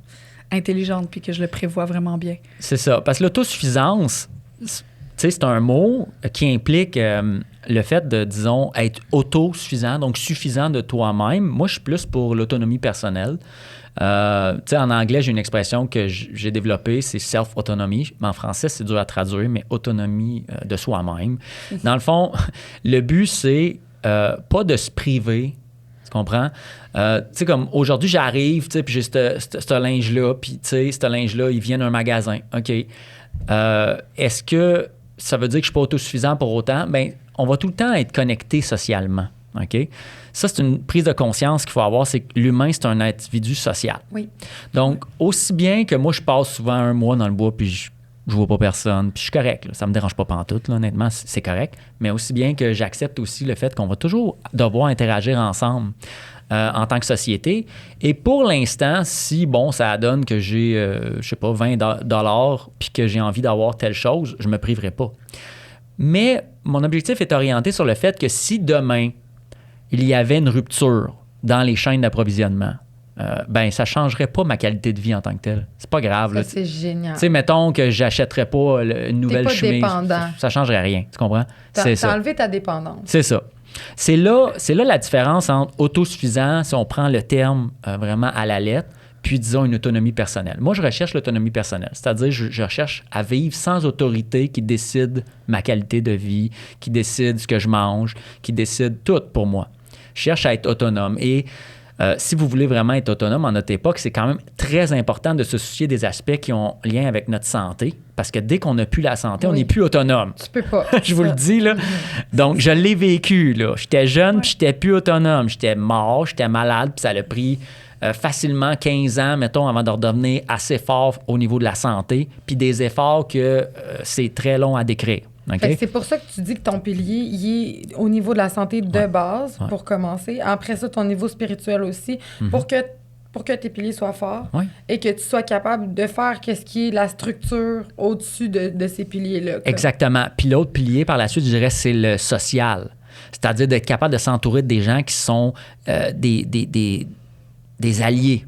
intelligente, puis que je le prévois vraiment bien. C'est ça, parce que l'autosuffisance, tu sais, c'est un mot qui implique le fait de, disons, être autosuffisant, donc suffisant de toi-même. Moi, je suis plus pour l'autonomie personnelle. Tu sais, en anglais, j'ai une expression que j'ai développée, c'est self-autonomy. En français, c'est dur à traduire, mais autonomie de soi-même. Dans le fond, le but, c'est pas de se priver. Tu comprends? Tu sais, comme aujourd'hui, j'arrive, tu sais, puis j'ai ce linge-là, puis tu sais, ce linge-là, il vient d'un magasin. OK. Est-ce que ça veut dire que je ne suis pas autosuffisant pour autant? Bien, on va tout le temps être connecté socialement. OK? Ça, c'est une prise de conscience qu'il faut avoir, c'est que l'humain, c'est un individu social. Oui. Donc, aussi bien que moi, je passe souvent un mois dans le bois, puis je vois pas personne, puis je suis correct. Là, ça me dérange pas pantoute, là, honnêtement, c'est correct. Mais aussi bien que j'accepte aussi le fait qu'on va toujours devoir interagir ensemble en tant que société. Et pour l'instant, si, bon, ça donne que j'ai, je sais pas, 20 $ puis que j'ai envie d'avoir telle chose, je me priverai pas. Mais mon objectif est orienté sur le fait que si demain, il y avait une rupture dans les chaînes d'approvisionnement, ben ça ne changerait pas ma qualité de vie en tant que telle. C'est pas grave. Ça, c'est génial. Tu sais, mettons que j'achèterais pas une nouvelle chemise. Dépendant. Ça ne changerait rien. Tu comprends? T'as enlevé ta dépendance. C'est ça. C'est là la différence entre autosuffisant, si on prend le terme vraiment à la lettre, puis disons une autonomie personnelle. Moi, je recherche l'autonomie personnelle, c'est-à-dire je recherche à vivre sans autorité qui décide ma qualité de vie, qui décide ce que je mange, qui décide tout pour moi. Je cherche à être autonome. Et si vous voulez vraiment être autonome en notre époque, c'est quand même très important de se soucier des aspects qui ont lien avec notre santé, parce que dès qu'on n'a plus la santé, on n'est plus autonome. Tu peux pas. Je vous le dis, là. Donc, je l'ai vécu, là. J'étais jeune, puis j'étais plus autonome. J'étais mort, j'étais malade, puis ça a pris facilement 15 ans, mettons, avant de redevenir assez fort au niveau de la santé, puis des efforts que c'est très long à décrire. Okay? C'est pour ça que tu dis que ton pilier, il est au niveau de la santé de base, pour commencer. Après ça, ton niveau spirituel aussi, pour que tes piliers soient forts et que tu sois capable de faire ce qui est la structure au-dessus de ces piliers-là. Exactement. Puis l'autre pilier, par la suite, je dirais, c'est le social. C'est-à-dire d'être capable de s'entourer de des gens qui sont des alliés.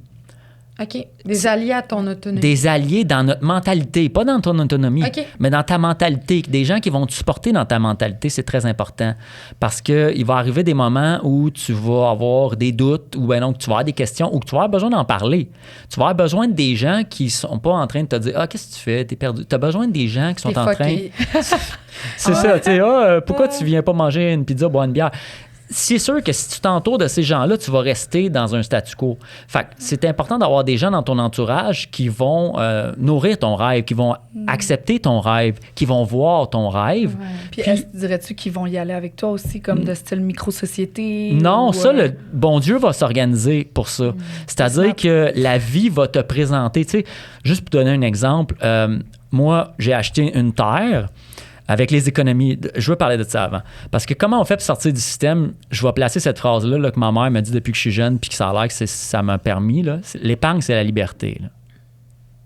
OK. Des alliés à ton autonomie. Des alliés dans notre mentalité, pas dans ton autonomie, mais dans ta mentalité. Des gens qui vont te supporter dans ta mentalité, c'est très important. Parce qu'il va arriver des moments où tu vas avoir des doutes, ou ben non, que tu vas avoir des questions, ou que tu vas avoir besoin d'en parler. Tu vas avoir besoin de des gens qui ne sont pas en train de te dire « Ah, qu'est-ce que tu fais? T'es perdu. » Tu as besoin des gens qui sont en train... C'est ça, tu sais, pourquoi tu viens pas manger une pizza, boire une bière? C'est sûr que si tu t'entoures de ces gens-là, tu vas rester dans un statu quo. Fait que c'est important d'avoir des gens dans ton entourage qui vont nourrir ton rêve, qui vont accepter ton rêve, qui vont voir ton rêve. Puis dirais-tu qu'ils vont y aller avec toi aussi, comme de style micro-société? Non, ça, le bon Dieu va s'organiser pour ça. C'est-à-dire que la vie va te présenter. Tu sais, juste pour te donner un exemple, moi, j'ai acheté une terre. Avec les économies, je veux parler de ça avant. Parce que comment on fait pour sortir du système, je vais placer cette phrase-là là, que ma mère m'a dit depuis que je suis jeune, puis que ça a l'air que ça m'a permis. Là. L'épargne, c'est la liberté. Là.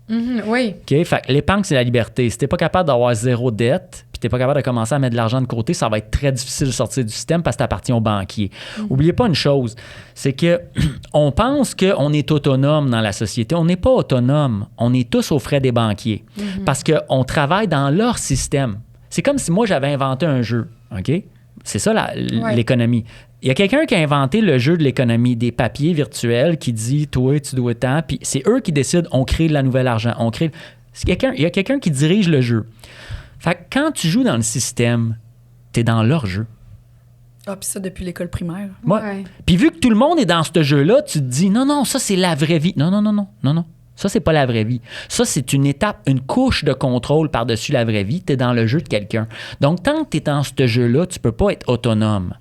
Oui. OK? Fait que l'épargne, c'est la liberté. Si t'es pas capable d'avoir zéro dette, puis t'es pas capable de commencer à mettre de l'argent de côté, ça va être très difficile de sortir du système parce que t'appartiens au banquier. Oubliez pas une chose, c'est que on pense qu'on est autonome dans la société. On n'est pas autonome. On est tous aux frais des banquiers parce qu'on travaille dans leur système. C'est comme si moi, j'avais inventé un jeu. OK? C'est ça l'économie. Il y a quelqu'un qui a inventé le jeu de l'économie, des papiers virtuels qui dit, toi, tu dois tant, puis c'est eux qui décident, on crée de la nouvelle argent, il y a quelqu'un qui dirige le jeu. Fait que quand tu joues dans le système, t'es dans leur jeu. Ah, puis ça depuis l'école primaire. Ouais. Puis vu que tout le monde est dans ce jeu-là, tu te dis, non, ça c'est la vraie vie. Non. Ça, c'est pas la vraie vie. Ça, c'est une étape, une couche de contrôle par-dessus la vraie vie. T'es dans le jeu de quelqu'un. Donc, tant que t'es dans ce jeu-là, tu peux pas être autonome.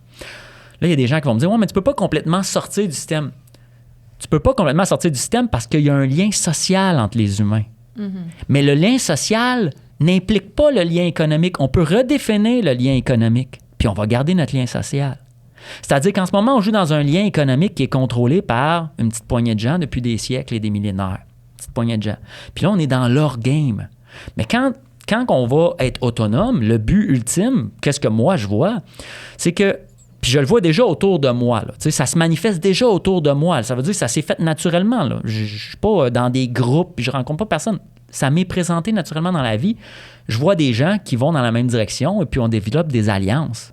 Là, il y a des gens qui vont me dire, ouais, mais tu peux pas complètement sortir du système. Tu peux pas complètement sortir du système parce qu'il y a un lien social entre les humains. Mais le lien social n'implique pas le lien économique. On peut redéfinir le lien économique, puis on va garder notre lien social. C'est-à-dire qu'en ce moment, on joue dans un lien économique qui est contrôlé par une petite poignée de gens depuis des siècles et des millénaires. Une petite poignée de gens. Puis là, on est dans leur game. Mais quand on va être autonome, le but ultime, qu'est-ce que moi je vois, c'est que puis je le vois déjà autour de moi. Là. Ça se manifeste déjà autour de moi. Ça veut dire que ça s'est fait naturellement. Là. Je ne suis pas dans des groupes puis je ne rencontre pas personne. Ça m'est présenté naturellement dans la vie. Je vois des gens qui vont dans la même direction et puis on développe des alliances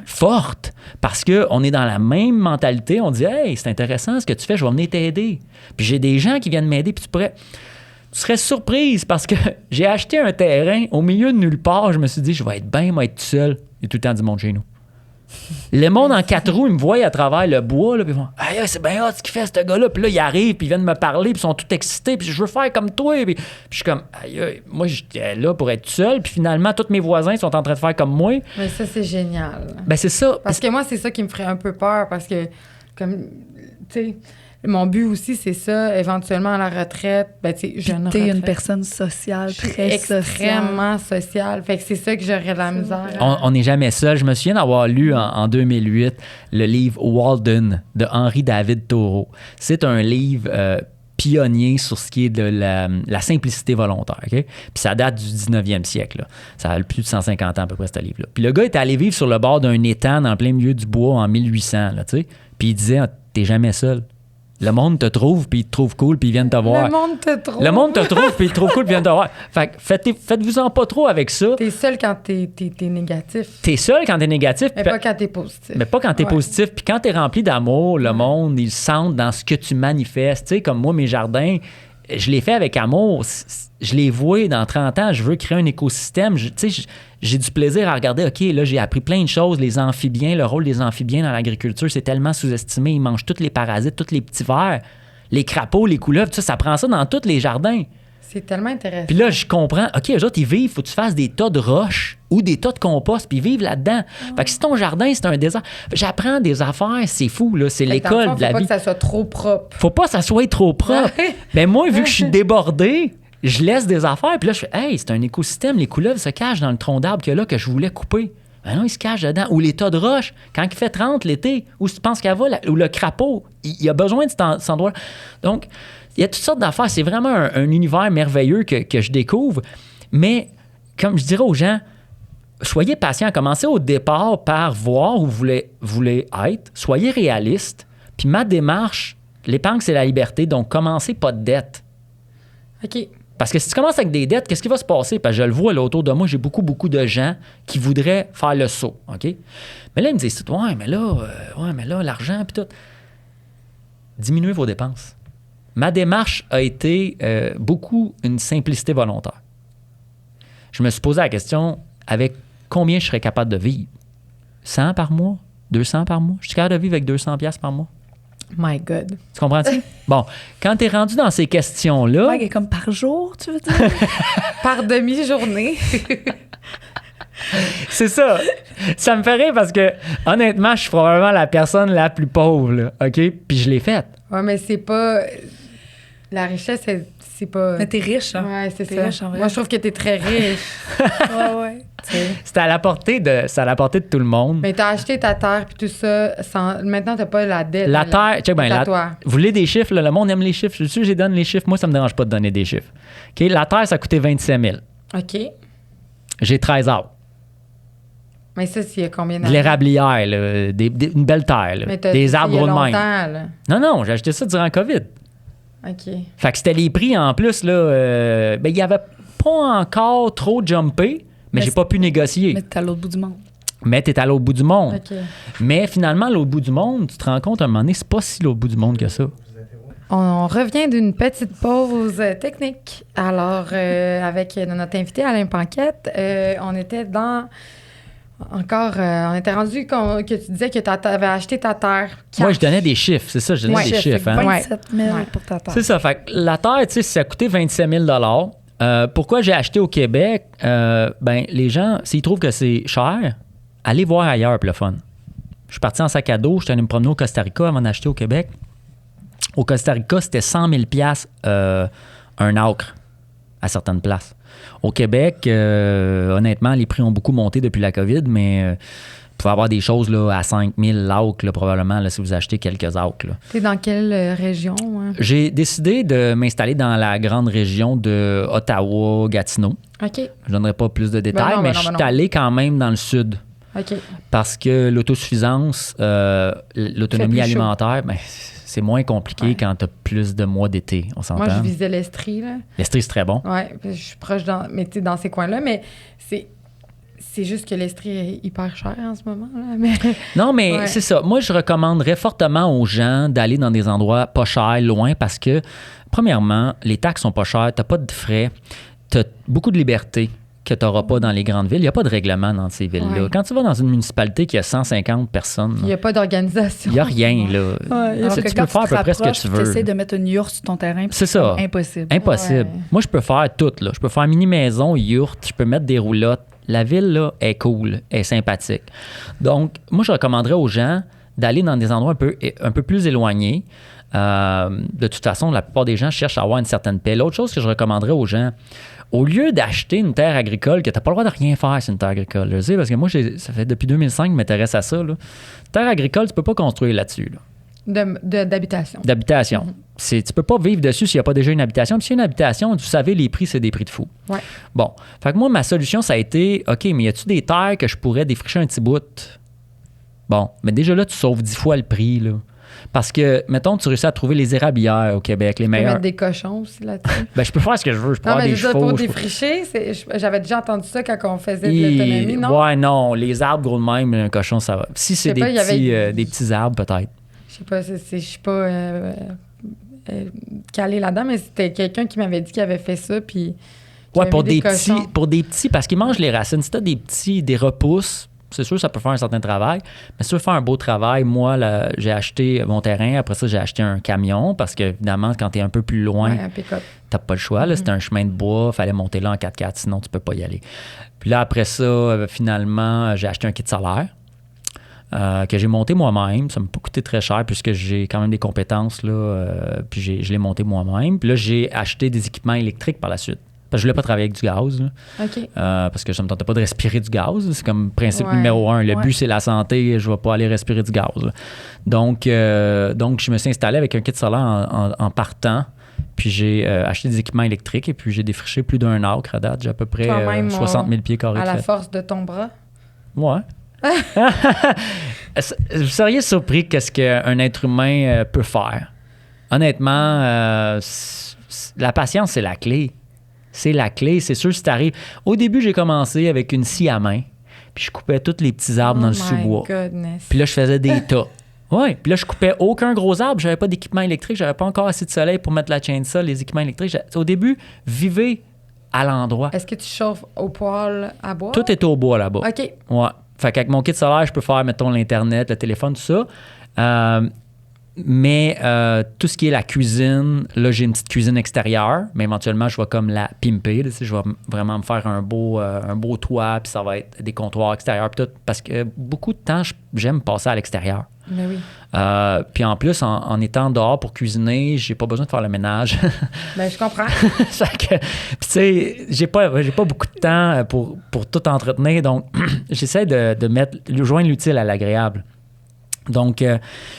fortes parce qu'on est dans la même mentalité. On dit « Hey, c'est intéressant ce que tu fais, je vais venir t'aider. » Puis j'ai des gens qui viennent m'aider puis tu serais surprise parce que j'ai acheté un terrain au milieu de nulle part. Je me suis dit « Je vais être bien, moi, être tout seul. » Il y a tout le temps du monde chez nous. Le monde en 4 roues, ils me voient à travers le bois, là, puis ils vont « Aïe, c'est bien hot ce qu'il fait, ce gars-là. » Puis là, ils arrivent, puis ils viennent me parler, puis ils sont tout excités, puis je veux faire comme toi. Puis je suis comme « Aïe, moi, j'étais là pour être seul. » Puis finalement, tous mes voisins sont en train de faire comme moi. Mais ça, c'est génial. Ben c'est ça. Parce que moi, c'est ça qui me ferait un peu peur, parce que, comme, tu sais, mon but aussi, c'est ça, éventuellement à la retraite, ben, tu sais, jeune retraite. T'es une personne sociale, très extrêmement sociale. Fait que c'est ça que j'aurais de la misère. On n'est jamais seul. Je me souviens d'avoir lu en 2008 le livre Walden de Henri David Thoreau. C'est un livre pionnier sur ce qui est de la simplicité volontaire. Okay? Puis ça date du 19e siècle. Là. Ça a plus de 150 ans à peu près, ce livre-là. Puis le gars est allé vivre sur le bord d'un étang dans plein milieu du bois en 1800. Là, puis il disait, t'es jamais seul. Le monde te trouve, puis il te trouve cool, puis ils viennent te voir. Le monde te trouve. Le monde te trouve, puis il te trouve cool, puis ils viennent te voir. Fait que faites-vous-en pas trop avec ça. T'es seul quand t'es négatif. T'es seul quand t'es négatif. Mais pas quand t'es positif. Mais pas quand t'es positif. Puis quand t'es rempli d'amour, le monde, ils sentent dans ce que tu manifestes. Tu sais, comme moi, mes jardins, je les fais avec amour. Je les vois dans 30 ans. Je veux créer un écosystème. Tu sais, j'ai du plaisir à regarder. OK, là, j'ai appris plein de choses. Les amphibiens, le rôle des amphibiens dans l'agriculture, c'est tellement sous-estimé. Ils mangent tous les parasites, tous les petits vers, les crapauds, les couleuvres. Ça prend ça dans tous les jardins. C'est tellement intéressant. Puis là, je comprends. OK, eux autres, ils vivent. Il faut que tu fasses des tas de roches ou des tas de compost, puis ils vivent là-dedans. Fait que si ton jardin, c'est un désert, j'apprends des affaires, c'est fou, là. C'est l'école de la vie. Faut pas que ça soit trop propre. Faut pas que ça soit trop propre. Mais moi, vu que je suis débordé, je laisse des affaires, puis là, je fais, hey, c'est un écosystème, les couleuvres se cachent dans le tronc d'arbre qu'il y a là que je voulais couper. Ben non, ils se cachent dedans. Ou les tas de roches, quand il fait 30 l'été, où tu penses qu'elle va, ou le crapaud, il a besoin de cet endroit. Donc, il y a toutes sortes d'affaires. C'est vraiment un univers merveilleux que je découvre. Mais, comme je dirais aux gens, soyez patients. Commencez au départ par voir où vous voulez être. Soyez réaliste. Puis ma démarche, l'épargne, c'est la liberté. Donc, commencez pas de dette. OK. Parce que si tu commences avec des dettes, qu'est-ce qui va se passer? Parce que je le vois là autour de moi, j'ai beaucoup de gens qui voudraient faire le saut. OK? Mais là, ils me disent, ouais, mais là, l'argent, puis tout. Diminuez vos dépenses. Ma démarche a été beaucoup une simplicité volontaire. Je me suis posé la question, avec combien je serais capable de vivre? 100 par mois? 200 par mois? Je suis capable de vivre avec 200 $ par mois? My God. Tu comprends-tu? Bon, quand tu es rendu dans ces questions-là... Ouais, comme par jour, tu veux dire? Par demi-journée. C'est ça. Ça me fait rire parce que, honnêtement, je suis probablement la personne la plus pauvre, là, OK? Puis je l'ai faite. Ouais, mais c'est pas... La richesse, c'est pas... Mais t'es riche, hein? Ouais, c'est T'es ça. riche, en vrai. Moi, je trouve que t'es très riche. Ouais. C'est à la portée de tout le monde. Mais t'as acheté ta terre puis tout ça. Maintenant, t'as pas la dette. La terre, check bien, toi. vous voulez des chiffres, là, le monde aime les chiffres. Je suis, je donne les chiffres. Moi, ça me dérange pas de donner des chiffres. OK, la terre, ça a coûté 27 000. OK. J'ai 13 arbres. Mais ça, c'est combien De d'années? l'érablière, là, une belle terre, là, Mais des arbres il y de a même. longtemps, là. Non, j'ai acheté ça durant le COVID. OK. Fait que c'était les prix en plus, là. Ben, il n'y avait pas encore trop jumpé, mais j'ai pas pu négocier. Mais t'es à l'autre bout du monde. Mais t'es à l'autre bout du monde. OK. Mais finalement, l'autre bout du monde, tu te rends compte à un moment donné, c'est pas si l'autre bout du monde que ça. On revient d'une petite pause technique. Alors, avec notre invité Alain Panquette, on était on était rendu que tu disais que tu avais acheté ta terre. Moi, je donnais des chiffres, c'est ça, je donnais des chiffres. Hein? 27 000 Ouais. pour ta terre. C'est ça, fait que la terre, tu sais, ça a coûté 27 000 pourquoi j'ai acheté au Québec? Ben, les gens, s'ils trouvent que c'est cher, allez voir ailleurs pour le fun. Je suis parti en sac à dos, j'étais allé me promener au Costa Rica avant d'acheter au Québec. Au Costa Rica, c'était 100 000 un acre à certaines places. Au Québec, honnêtement, les prix ont beaucoup monté depuis la COVID, mais vous pouvez avoir des choses là, à 5 000 l'acre, là, probablement, là, si vous achetez quelques acres. T'es dans quelle région? Hein? J'ai décidé de m'installer dans la grande région de Ottawa-Gatineau. OK. Je ne donnerai pas plus de détails, non, mais ben non, je ben suis non. allé quand même dans le sud. OK. Parce que l'autosuffisance, l'autonomie Fait plus chaud. alimentaire, ben, c'est moins compliqué Ouais. quand tu as plus de mois d'été, on s'entend. Moi, je visais l'Estrie, là. L'Estrie, c'est très bon. Ouais, je suis proche dans ces coins-là, mais c'est juste que l'Estrie est hyper cher en ce moment, là. Mais... Non, mais Ouais. c'est ça. Moi, je recommanderais fortement aux gens d'aller dans des endroits pas chers, loin, parce que, premièrement, les taxes sont pas chères, tu n'as pas de frais, tu as beaucoup de liberté que tu n'auras pas dans les grandes villes. Il n'y a pas de règlement dans ces villes-là. Ouais. Quand tu vas dans une municipalité qui a 150 personnes, Il n'y a pas d'organisation. il n'y a rien, là. Ouais, Alors Tu que peux quand faire à peu près ce que tu veux. Tu essaies de mettre une yourte sur ton terrain, puis C'est ça. comme impossible. Impossible. Ouais. Moi, je peux faire tout, là. Je peux faire mini-maison, yourte, je peux mettre des roulottes. La ville, là, est cool, est sympathique. Donc, moi, je recommanderais aux gens d'aller dans des endroits un peu plus éloignés. De toute façon, la plupart des gens cherchent à avoir une certaine paix. L'autre chose que je recommanderais aux gens, au lieu d'acheter une terre agricole, que tu n'as pas le droit de rien faire sur une terre agricole, je sais, parce que moi, ça fait depuis 2005 que je m'intéresse à ça. Là. Terre agricole, tu peux pas construire là-dessus. Là. D'habitation. D'habitation. Tu peux pas vivre dessus s'il n'y a pas déjà une habitation. Puis s'il y a une habitation, vous savez, les prix, c'est des prix de fou. Ouais. Bon. Fait que moi, ma solution, ça a été, OK, mais y a-tu des terres que je pourrais défricher un petit bout? Bon. Mais déjà là, tu sauves 10 fois le prix, là. Parce que, mettons, tu réussis à trouver les érablières au Québec, les Tu peux meilleurs. mettre des cochons aussi là-dessus. Ben, je peux faire ce que je veux. Je peux Non, avoir mais des je veux dire, chevaux. pour je peux- défricher, j'avais déjà entendu ça quand on faisait de l'autonomie, non? Ouais, non. Les arbres, gros de même, un cochon, ça va. Si c'est Je sais pas, il y avait- des petits arbres, peut-être. Je sais pas, je suis pas calée là-dedans, mais c'était quelqu'un qui m'avait dit qu'il avait fait ça, puis... qu'il Ouais, avait mis cochons. pour des petits, parce qu'ils mangent les racines. Si tu as des repousses, c'est sûr ça peut faire un certain travail. Mais si tu veux faire un beau travail, moi, là, j'ai acheté mon terrain. Après ça, j'ai acheté un camion parce que, évidemment, quand tu es un peu plus loin, Ouais, un pick-up. t'as pas le choix. Là, c'était un chemin de bois. Fallait monter là en 4x4, sinon tu peux pas y aller. Puis là, après ça, finalement, j'ai acheté un kit solaire. Que j'ai monté moi-même. Ça m'a pas coûté très cher puisque j'ai quand même des compétences, là, puis je l'ai monté moi-même. Puis là, j'ai acheté des équipements électriques par la suite. Parce que je voulais pas travailler avec du gaz. Là. OK. Parce que ça me tentait pas de respirer du gaz. C'est comme principe Ouais. numéro 1. Le Ouais. but, c'est la santé. Je vais pas aller respirer du gaz. Là. Donc, je me suis installé avec un kit solaire en partant. Puis j'ai acheté des équipements électriques et puis j'ai défriché plus d'un acre à date. J'ai à peu près Toi-même, 60 000 pieds carrés À de la fait. force de ton bras. Ouais. Vous seriez surpris qu'est-ce qu'un être humain peut faire. Honnêtement, la patience, c'est la clé. C'est la clé. C'est sûr, si t'arrives... Au début, j'ai commencé avec une scie à main. Puis je coupais tous les petits arbres dans le sous-bois. Goodness. Puis là, je faisais des tas. Ouais. Puis là, je coupais aucun gros arbre. J'avais pas d'équipement électrique. J'avais pas encore assez de soleil pour mettre la chainsaw, les équipements électriques. Au début, vivez à l'endroit. Est-ce que tu chauffes au poêle à bois? Tout est au bois là-bas. OK. Ouais. Fait qu'avec mon kit solaire, je peux faire, mettons, l'Internet, le téléphone, tout ça. Mais tout ce qui est la cuisine, là, j'ai une petite cuisine extérieure, mais éventuellement, je vais comme la pimper. Là, tu sais, je vais vraiment me faire un beau toit, puis ça va être des comptoirs extérieurs, puis tout. Parce que beaucoup de temps, j'aime passer à l'extérieur. Ben oui. Puis en plus, en étant dehors pour cuisiner, j'ai pas besoin de faire le ménage. Ben, je comprends. Puis tu sais, j'ai pas beaucoup de temps pour tout entretenir, donc j'essaie de joindre l'utile à l'agréable. Donc,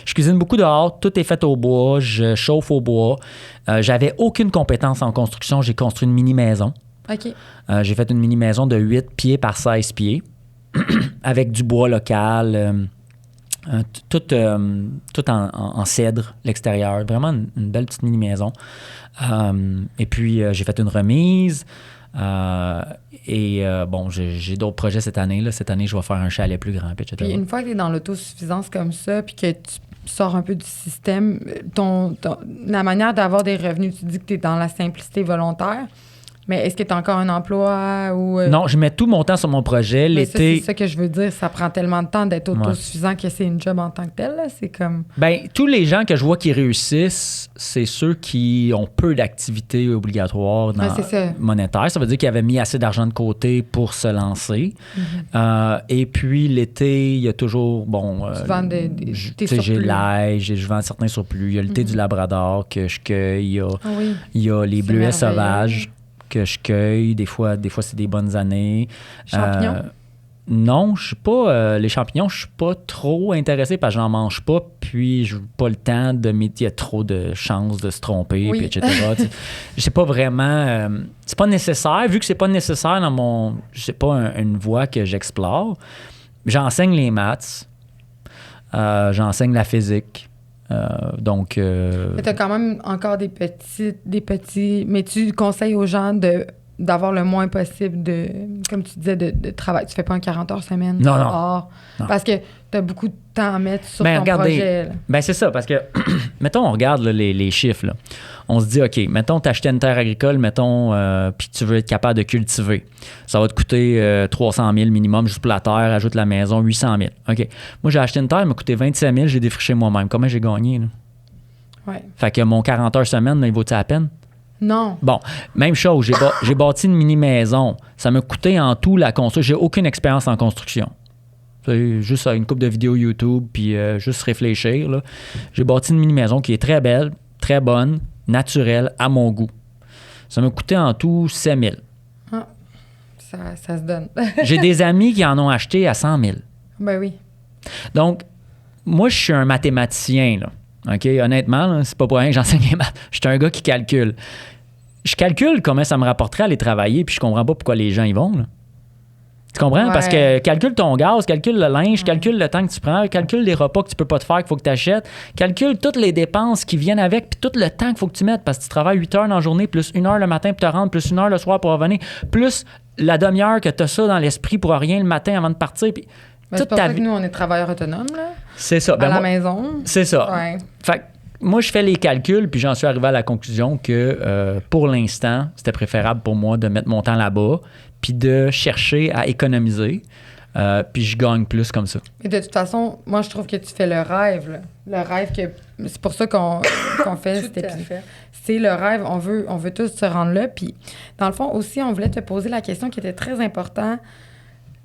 je cuisine beaucoup dehors, tout est fait au bois, je chauffe au bois. J'avais aucune compétence en construction, j'ai construit une mini-maison. OK. J'ai fait une mini-maison de 8 pieds par 16 pieds, avec du bois local, tout en cèdre, l'extérieur. Vraiment une belle petite mini-maison. Et puis, j'ai fait une remise. Bon, j'ai d'autres projets cette année. Là. Cette année, je vais faire un chalet plus grand, etc. Puis une fois que tu es dans l'autosuffisance comme ça, puis que tu sors un peu du système, la manière d'avoir des revenus, tu dis que tu es dans la simplicité volontaire, mais est-ce que tu as encore un emploi ou... Non, je mets tout mon temps sur mon projet. Mais l'été... c'est ça que je veux dire. Ça prend tellement de temps d'être autosuffisant que c'est une job en tant que telle. Là. C'est comme... Bien, tous les gens que je vois qui réussissent, c'est ceux qui ont peu d'activités obligatoires monétaires. Ça veut dire qu'ils avaient mis assez d'argent de côté pour se lancer. Mm-hmm. Et puis, l'été, il y a toujours... Bon, tu vends j'ai l'ail, je vends certains surplus. Il y a le thé du Labrador que je cueille. Il y a les bleuets sauvages que je cueille. Des fois c'est des bonnes années. Champignons? Non, je suis pas... les champignons, je suis pas trop intéressé parce que j'en mange pas, puis je n'ai pas le temps de... Il y a trop de chances de se tromper, puis etc. C'est pas vraiment... c'est pas nécessaire. Vu que c'est pas nécessaire dans mon... C'est pas une voie que j'explore. J'enseigne les maths. J'enseigne la physique. Donc... Mais tu as quand même encore des petits... Mais tu conseilles aux gens d'avoir le moins possible de... Comme tu disais, de travail. Tu fais pas un 40 heures semaine. Non. Parce que tu as beaucoup de temps à mettre sur ton projet. Ben c'est ça, parce que... mettons, on regarde là, les chiffres. Là. On se dit, OK, mettons, tu acheté une terre agricole, puis tu veux être capable de cultiver. Ça va te coûter 300 000 minimum juste pour la terre, ajoute la maison, 800 000. OK. Moi, j'ai acheté une terre, elle m'a coûté 27 000, j'ai défriché moi-même. Comment j'ai gagné? Là? Ouais. Fait que mon 40 heures semaine, là, il vaut-il la peine? Non. Bon, même chose, j'ai bâti une mini-maison. Ça m'a coûté en tout la construction. J'ai aucune expérience en construction. C'est juste une couple de vidéos YouTube, puis juste réfléchir. Là. J'ai bâti une mini-maison qui est très belle, très bonne, naturelle, à mon goût. Ça m'a coûté en tout 7 000. Ah, ça se donne. J'ai des amis qui en ont acheté à 100 000. Ben oui. Donc, moi, je suis un mathématicien, là. OK? Honnêtement, là, c'est pas pour rien que j'enseigne les maths. Je suis un gars qui calcule. Je calcule combien ça me rapporterait aller travailler, puis je comprends pas pourquoi les gens y vont, là. Tu comprends? Ouais. Parce que calcule ton gaz, calcule le linge, calcule le temps que tu prends, calcule les repas que tu peux pas te faire, qu'il faut que tu achètes, calcule toutes les dépenses qui viennent avec, puis tout le temps qu'il faut que tu mettes, parce que tu travailles 8 heures dans la journée, plus 1 heure le matin pour te rendre, plus 1 heure le soir pour revenir, plus la demi-heure que tu as ça dans l'esprit pour rien le matin avant de partir. Puis c'est pour ça que nous, on est travailleurs autonomes, là. C'est ça. À la maison. C'est ça. Ouais. Fait que moi, je fais les calculs, puis j'en suis arrivé à la conclusion que pour l'instant, c'était préférable pour moi de mettre mon temps là-bas, puis de chercher à économiser, puis je gagne plus comme ça. Mais de toute façon, moi, je trouve que tu fais le rêve, là. Le rêve que... C'est pour ça qu'on fait cet épisode. C'est le rêve, on veut tous se rendre là. Puis, dans le fond, aussi, on voulait te poser la question qui était très importante.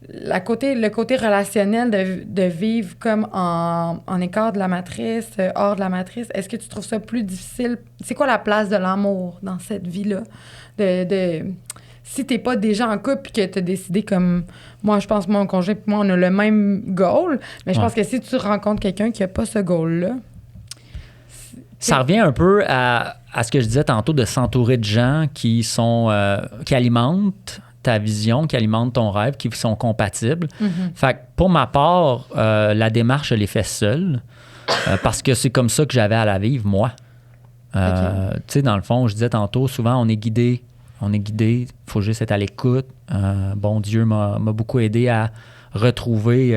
Le côté relationnel de vivre comme en écart de la matrice, hors de la matrice. Est-ce que tu trouves ça plus difficile? C'est quoi la place de l'amour dans cette vie-là? Si t'es pas déjà en couple et que t'as décidé comme... Moi, je pense que mon conjoint et moi, on a le même goal, mais je pense que si tu rencontres quelqu'un qui a pas ce goal-là... Ça revient un peu à ce que je disais tantôt de s'entourer de gens qui alimentent ta vision, qui alimente ton rêve, qui sont compatibles. Mm-hmm. Fait que pour ma part, la démarche, je l'ai fait seule parce que c'est comme ça que j'avais à la vivre, moi. Tu sais, dans le fond, je disais tantôt, souvent, on est guidé. Il faut juste être à l'écoute. Bon Dieu m'a beaucoup aidé à retrouver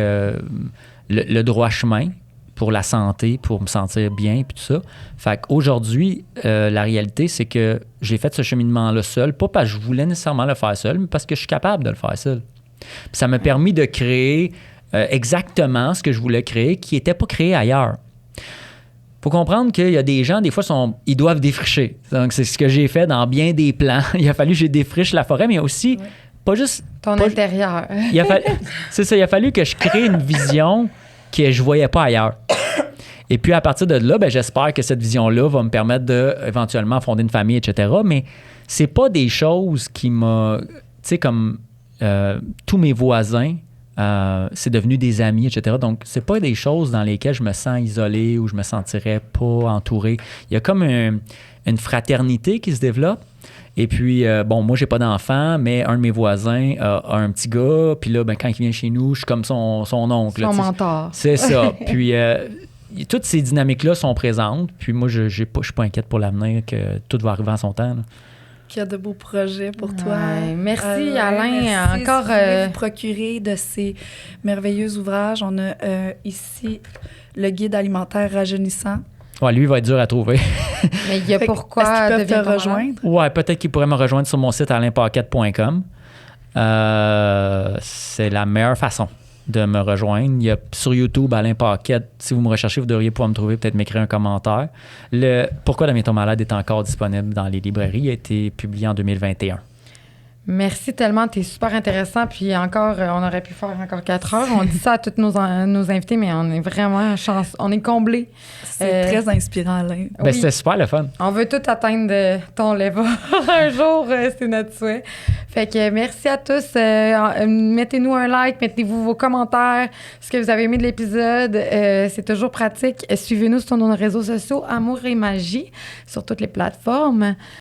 le droit chemin pour la santé, pour me sentir bien, puis tout ça. Fait qu'aujourd'hui, la réalité, c'est que j'ai fait ce cheminement-là seul, pas parce que je voulais nécessairement le faire seul, mais parce que je suis capable de le faire seul. Puis ça m'a permis de créer exactement ce que je voulais créer, qui n'était pas créé ailleurs. Faut comprendre qu'il y a des gens, des fois, ils doivent défricher. Donc, c'est ce que j'ai fait dans bien des plans. Il a fallu que je défriche la forêt, mais aussi, pas juste... Ton intérieur. C'est ça, il a fallu que je crée une vision que je voyais pas ailleurs. Et puis, à partir de là, ben, j'espère que cette vision-là va me permettre d'éventuellement fonder une famille, etc. Mais c'est pas des choses qui m'a... Tu sais, comme tous mes voisins, c'est devenu des amis, etc. Donc, c'est pas des choses dans lesquelles je me sens isolé ou je me sentirais pas entouré. Il y a comme une fraternité qui se développe. Et puis, bon, moi, j'ai pas d'enfant, mais un de mes voisins a un petit gars. Puis là, ben, quand il vient chez nous, je suis comme son oncle. Son mentor. C'est ça. Puis, toutes ces dynamiques-là sont présentes. Puis moi, je suis pas inquiète pour l'avenir, que tout va arriver en son temps, là. Qu'il y a de beaux projets pour toi. Ouais, merci, Alain. Merci. Encore. Si vous voulez vous procurer de ces merveilleux ouvrages, on a ici le guide alimentaire rajeunissant. Ouais, lui, il va être dur à trouver. Mais il y a pourquoi est-ce qu'ils peuvent te deviens rejoindre? Ouais, peut-être qu'il pourrait me rejoindre sur mon site alainpaquette.com. C'est la meilleure façon de me rejoindre. Il y a sur YouTube Alain Paquette. Si vous me recherchez, vous devriez pouvoir me trouver, peut-être m'écrire un commentaire. Le Pourquoi Damien tombe malade est encore disponible dans les librairies. Il a été publié en 2021. Merci tellement, t'es super intéressant. Puis encore, on aurait pu faire encore 4 heures. On dit ça à tous nos invités, mais on est vraiment on est comblés. C'est très inspirant, Alain. Ben, c'était super le fun. On veut tout atteindre ton level un jour, c'est notre souhait. Fait que merci à tous. Mettez-nous un like, mettez-vous vos commentaires, ce que vous avez aimé de l'épisode. C'est toujours pratique. Suivez-nous sur nos réseaux sociaux, Amour et Magie, sur toutes les plateformes.